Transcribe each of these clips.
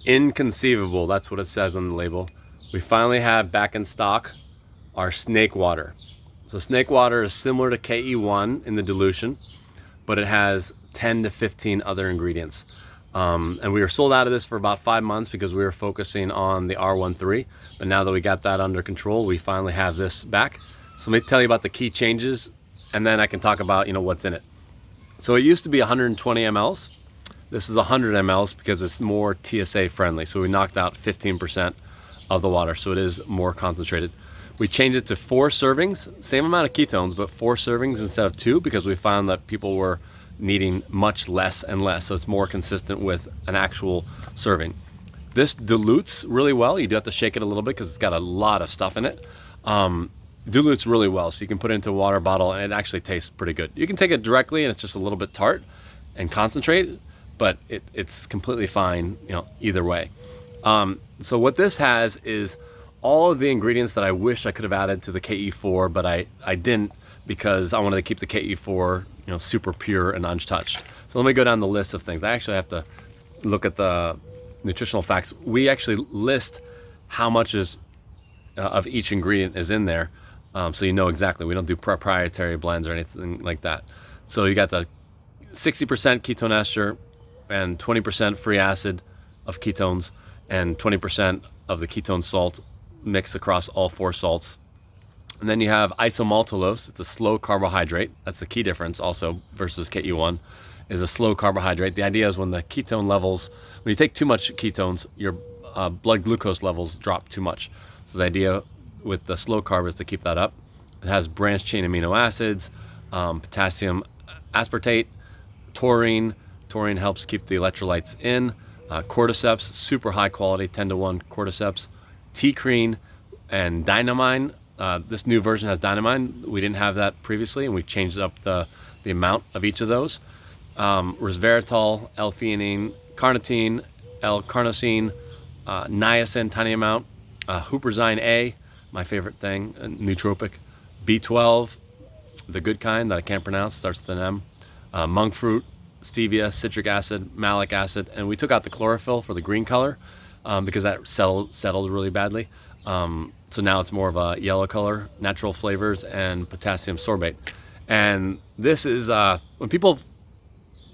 Inconceivable, that's what it says on the label. We finally have back in stock our SnakeWater. So SnakeWater is similar to KE1 in the dilution, but it has 10 to 15 other ingredients. And we were sold out of this for about 5 months because we were focusing on the R13. But now that we got that under control, we finally have this back. So let me tell you about the key changes, and then I can talk about, you know, what's in it. So it used to be 120 mLs. This is 100 mLs because it's more TSA friendly. So we knocked out 15% of the water, so it is more concentrated. We changed it to 4 servings, same amount of ketones, but 4 servings instead of 2 because we found that people were needing much less and less. So it's more consistent with an actual serving. This dilutes really well. You do have to shake it a little bit because it's got a lot of stuff in it. Dilutes really well, so you can put it into a water bottle and it actually tastes pretty good. You can take it directly and it's just a little bit tart and concentrate, but it's completely fine, you know, either way. So what this has is all of the ingredients that I wish I could have added to the KE4, but I didn't because I wanted to keep the KE4, you know, super pure and untouched. So let me go down the list of things. I actually have to look at the nutritional facts. We actually list how much is of each ingredient is in there, so you know exactly. We don't do proprietary blends or anything like that. So you got the 60% ketone ester and 20% free acid of ketones and 20% of the ketone salt mixed across all 4 salts. And then you have isomaltulose. It's a slow carbohydrate. That's the key difference also versus KE1 is a slow carbohydrate. The idea is when the ketone levels, when you take too much ketones, your blood glucose levels drop too much. So the idea with the slow carb is to keep that up. It has branched chain amino acids, potassium aspartate, taurine. Taurine helps keep the electrolytes in. Cordyceps, super high quality, 10-to-1 cordyceps. T-creen and dynamine. This new version has dynamine. We didn't have that previously, and we changed up the amount of each of those. Resveratrol, L-theanine, carnitine, L-carnosine, niacin, tiny amount, huperzine A, my favorite thing, nootropic, B12, the good kind that I can't pronounce, starts with an M, monk fruit, stevia, citric acid, malic acid, and we took out the chlorophyll for the green color because that settled really badly. So now it's more of a yellow color, natural flavors, and potassium sorbate. And this is when people,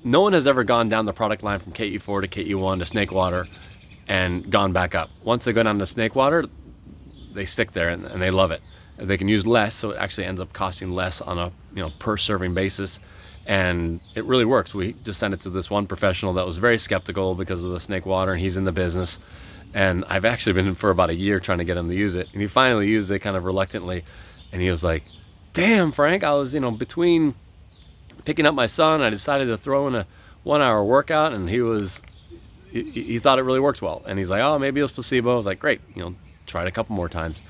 no one has ever gone down the product line from KE4 to KE1 to SnakeWater and gone back up. Once they go down to SnakeWater, they stick there and they love it. They can use less, so it actually ends up costing less on a per serving basis. And it really works. We just sent it to this one professional that was very skeptical because of the SnakeWater, and he's in the business. And I've actually been for about a year trying to get him to use it. And he finally used it kind of reluctantly. And he was like, damn, Frank, I was, between picking up my son, I decided to throw in a 1-hour workout, and he thought it really worked well. And he's like, oh, maybe it was placebo. I was like, great, try it a couple more times.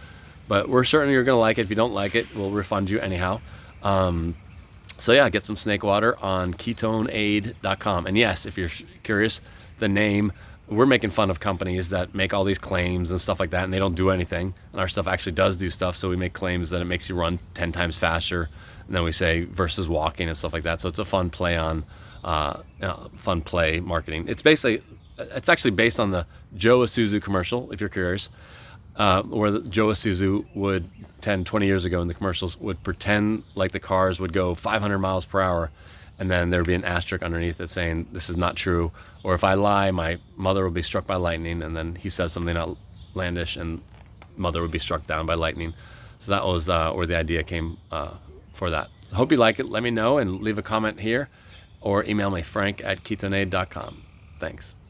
But we're certain you're gonna like it. If you don't like it, we'll refund you anyhow. So yeah, get some SnakeWater on KetoneAid.com. And yes, if you're curious, the name, we're making fun of companies that make all these claims and stuff like that, and they don't do anything. And our stuff actually does do stuff. So we make claims that it makes you run 10 times faster. And then we say versus walking and stuff like that. So it's a fun play on, fun play marketing. It's actually based on the Joe Isuzu commercial, if you're curious, where Joe Isuzu would 10, 20 years ago in the commercials would pretend like the cars would go 500 miles per hour. And then there'd be an asterisk underneath it saying, this is not true. Or if I lie, my mother will be struck by lightning. And then he says something outlandish and mother would be struck down by lightning. So that was where the idea came for that. So hope you like it. Let me know and leave a comment here or email me, frank@ketoneaid.com. Thanks.